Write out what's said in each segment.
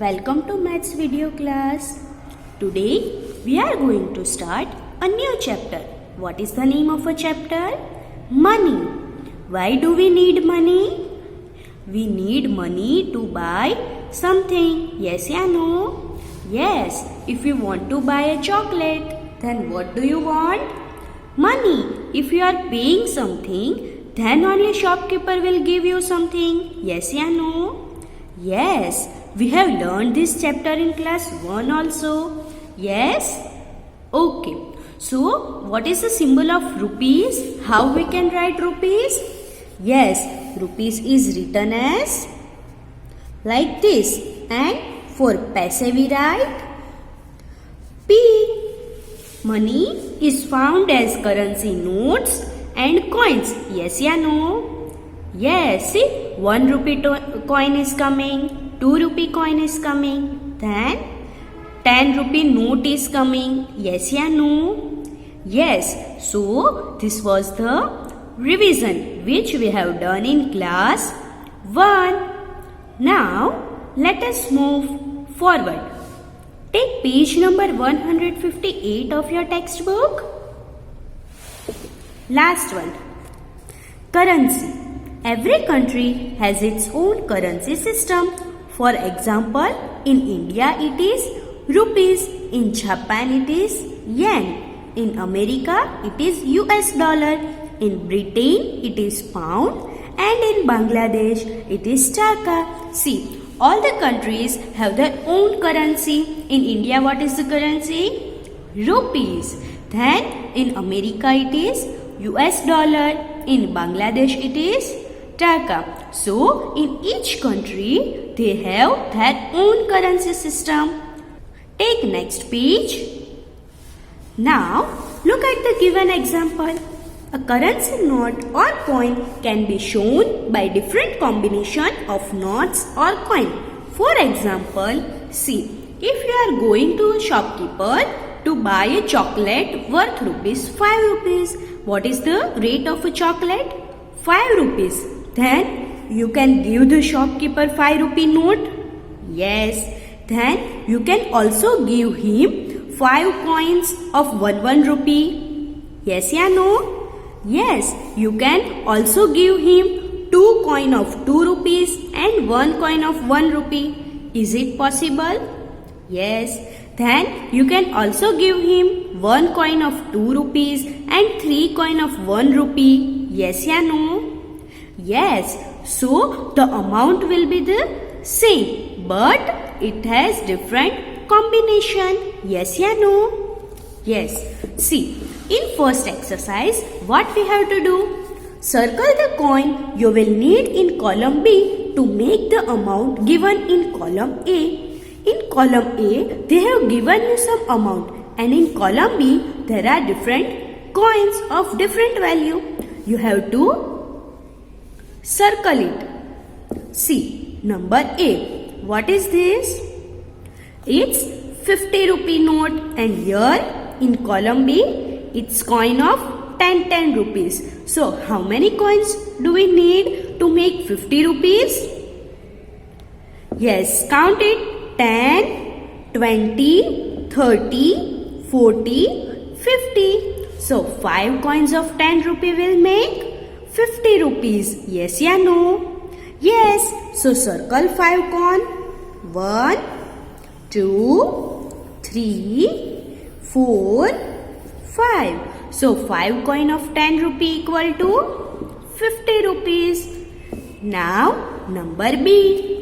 Welcome to Maths video class. Today we are going to start a new chapter. What is the name of a chapter? Money. Why do we need money? We need money to buy something. Yes or no? Yes. If you want to buy a chocolate, then what do you want? Money. If you are paying something, then only shopkeeper will give you something. Yes or no? Yes. We have learned this chapter in class 1 also. Yes? Okay. So, what is the symbol of rupees? How we can write rupees? Yes, rupees is written as like this. And for paise we write P. Money is found as currency notes and coins. Yes or no? Yes. See, 1 rupee coin is coming. 2 rupee coin is coming. Then 10 rupee note is coming. Yes or no? Yes. So this was the revision which we have done in class 1. Now let us move forward. Take page number 158 of your textbook. Last one. Currency. Every country has its own currency system. For example, in India it is rupees, in Japan it is yen, in America it is US dollar, in Britain it is pound, and in Bangladesh it is taka. See, all the countries have their own currency. In India, what is the currency? Rupees. Then in America it is US dollar, in Bangladesh it is taka. So, in each country, they have their own currency system. Take next page. Now, look at the given example. A currency note or coin can be shown by different combination of notes or coin. For example, see, if you are going to a shopkeeper to buy a chocolate worth rupees 5 rupees, what is the rate of a chocolate? 5 rupees. Then you can give the shopkeeper 5 rupee note. Yes. Then you can also give him 5 coins of 1 rupee. Yes or no? Yes. You can also give him 2 coin of 2 rupees and 1 coin of 1 rupee. Is it possible? Yes. Then you can also give him 1 coin of 2 rupees and 3 coin of 1 rupee. Yes or no? Yes. So the amount will be the same, but it has different combination. Yes or no? Yes. See, in first exercise, what we have to do? Circle the coin you will need in column B to make the amount given in column A. In column A, they have given you some amount, and in column B, there are different coins of different value. You have to circle it. See, number A. What is this? It's 50 rupee note, and here in column B, it's coin of 10 rupees. So, how many coins do we need to make 50 rupees? Yes, count it. 10, 20, 30, 40, 50. So, 5 coins of 10 rupee will make 50 rupees. Yes or no? Yes. So, circle 5 coin. 1, 2, 3, 4, 5. So, 5 coin of 10 rupee equal to 50 rupees. Now, number B.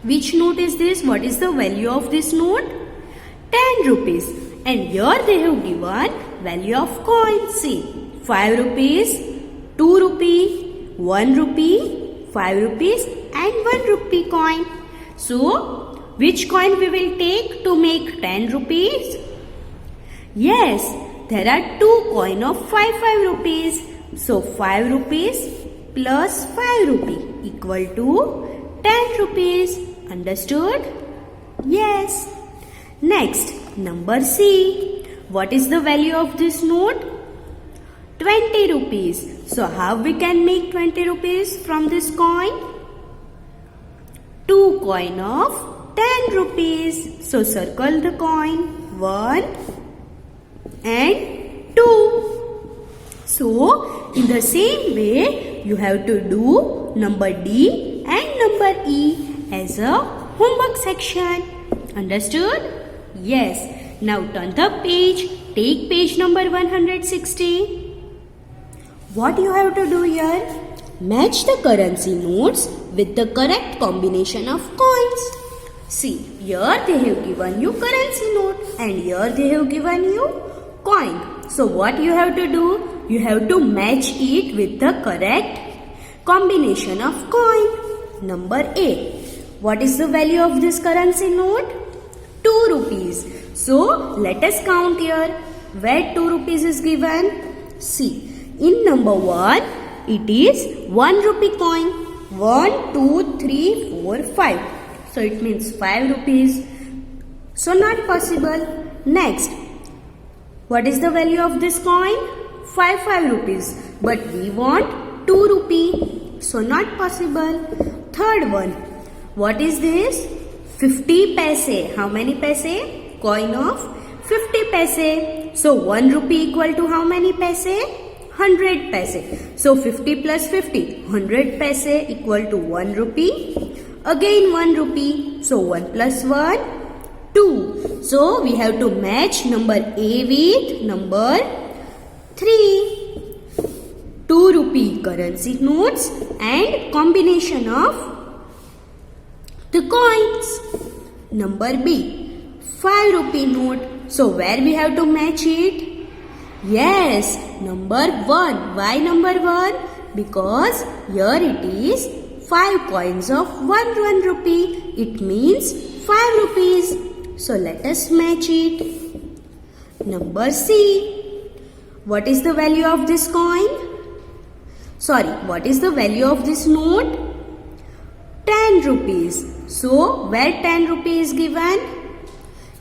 Which note is this? What is the value of this note? 10 rupees. And here they have given value of coin. See, 5 rupees, 2 rupee, 1 rupee, 5 rupees and 1 rupee coin. So, which coin we will take to make 10 rupees? Yes, there are 2 coin of 5 rupees. So, 5 rupees plus 5 rupee equal to 10 rupees. Understood? Yes. Next, number C. What is the value of this note? 20 rupees. So, how we can make 20 rupees from this coin? 2 coin of 10 rupees. So circle the coin 1 and 2. So in the same way you have to do number D and number E as a homework section. Understood? Yes. Now turn the page. Take page number 160. What you have to do here? Match the currency notes with the correct combination of coins. See, here they have given you currency note and here they have given you coin. So what you have to do? You have to match it with the correct combination of coin. Number A. What is the value of this currency note? 2 rupees. So let us count here. Where 2 rupees is given? See. In number 1, it is 1 rupee coin. 1, 2, 3, 4, 5. So it means 5 rupees. So not possible. Next, what is the value of this coin? 5 rupees. But we want 2 rupee. So not possible. Third one, what is this? 50 paise. How many paise? Coin of 50 paise. So 1 rupee equal to how many paise? 100 paise. So 50 plus 50, 100 paise equal to 1 rupee. Again 1 rupee. So 1 plus 1, 2. So we have to match number A with number 3. 2 rupee currency notes and combination of the coins. Number B, 5 rupee note. So where we have to match it? Yes, number 1. Why number 1? Because here it is 5 coins of 1 rupee. It means 5 rupees. So let us match it. Number C. What is the value of this coin? Sorry, what is the value of this note? 10 rupees. So where 10 rupees is given?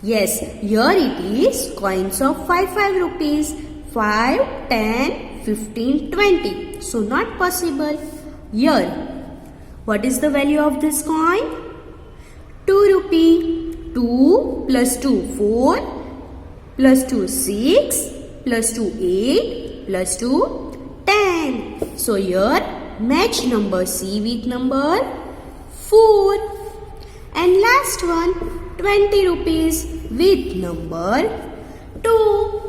Yes, here it is coins of 5 rupees. 5, 10, 15, 20. So not possible. Here, what is the value of this coin? 2 rupee. 2 plus 2, 4. Plus 2, 6. Plus 2, 8. Plus 2, 10. So here, match number C with number 4. And last one, 20 rupees with number 2.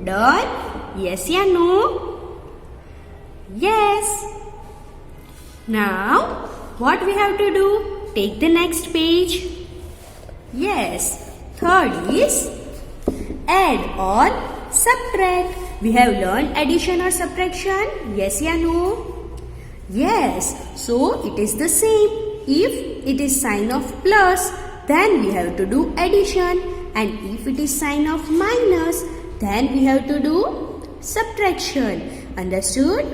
Done? Yes or no? Yes. Now, what we have to do? Take the next page. Yes. Third is add or subtract. We have learned addition or subtraction. Yes or no? Yes. So, it is the same. If it is sign of plus, then we have to do addition. And if it is sign of minus, then we have to do subtraction. Understood?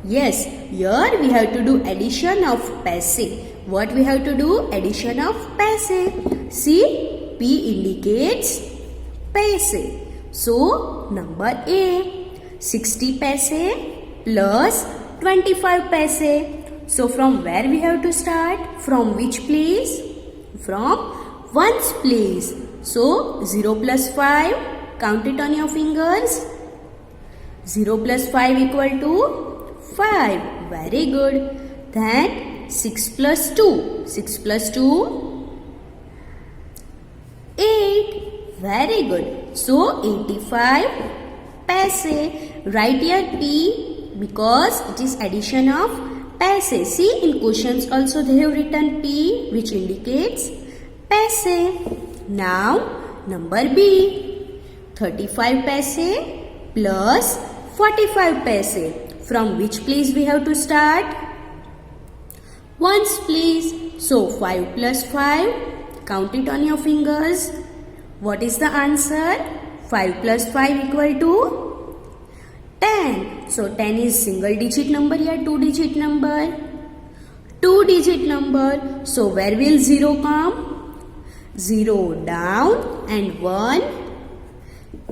Yes, here we have to do addition of paise. What we have to do? Addition of paise. See, P indicates paise. So, number A, 60 paise plus 25 paise. So, from where we have to start? From which place? From ones place. So, 0 plus 5. Count it on your fingers. 0 plus 5 equal to 5. Very good. Then 6 plus 2. 6 plus 2. 8. Very good. So 85 paise. Write here P because it is addition of paise. See, in questions also they have written P which indicates paise. Now number B. 35 paise plus 45 paise. From which place we have to start? Ones place. So 5 plus 5. Count it on your fingers. What is the answer? 5 plus 5 equal to 10. So 10 is single digit number or 2 digit number? 2 digit number. So where will 0 come? 0 down and 1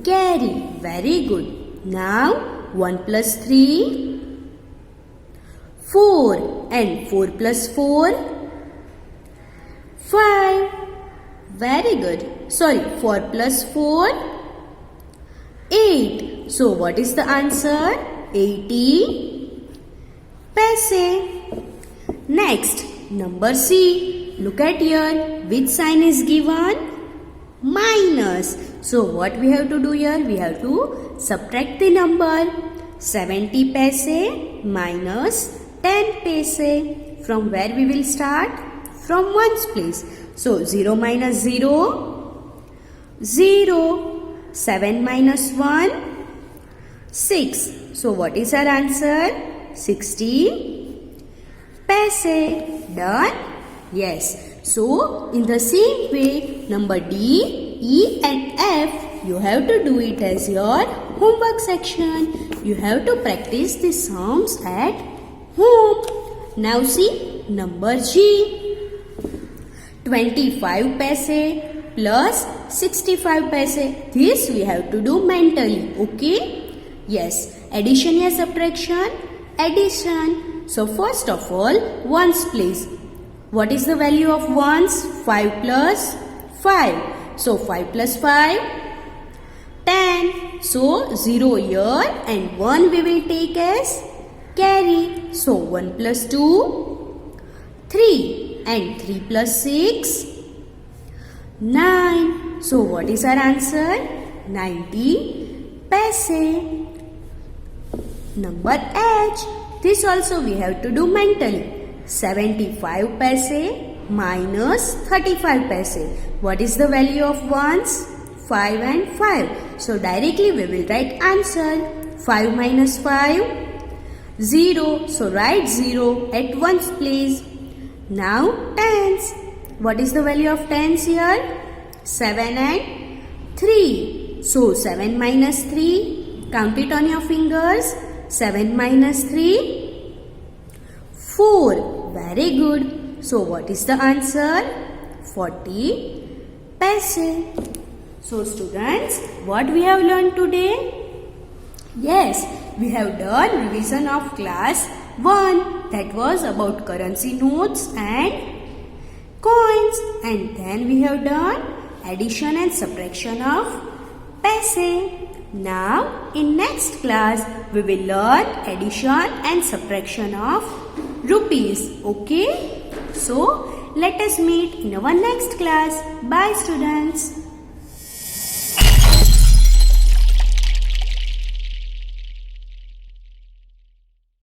carry. Very good. Now 1 plus 3, 4 and 4 plus 4, 5. Very good. Sorry, 4 plus 4, 8. So what is the answer? 80 paise. Next, number C. Look at here. Which sign is given? Minus. So what we have to do here? We have to subtract the number. 70 paise minus 10 paise. From where we will start? From ones place. So 0 minus 0, 0. 7 minus 1, 6. So what is our answer? 60 paise. Done? Yes. So in the same way, number D, E and F, you have to do it as your homework section. You have to practice the sums at home. Now see number G. 25 paise plus 65 paise. This we have to do mentally. Okay? Yes. Addition or subtraction? Addition. So first of all, ones place. What is the value of ones? 5 plus 5. So 5 plus 5, 10. So 0 here and 1 we will take as carry. So 1 plus 2, 3. And 3 plus 6, 9. So what is our answer? 90 paise. Number H. This also we have to do mentally. 75 paise minus 35 paise. What is the value of ones? 5 and 5. So directly we will write answer. 5 minus 5, 0. So write 0 at ones place. Now tens. What is the value of tens here? 7 and 3. So 7 minus 3. Count it on your fingers. 7 minus 3. 4. Very good. So what is the answer? 40 paise. So students, what we have learned today? Yes, we have done revision of class 1. That was about currency notes and coins. And then we have done addition and subtraction of paise. Now in next class we will learn addition and subtraction of rupees. Okay? So let us meet in our next class. Bye students.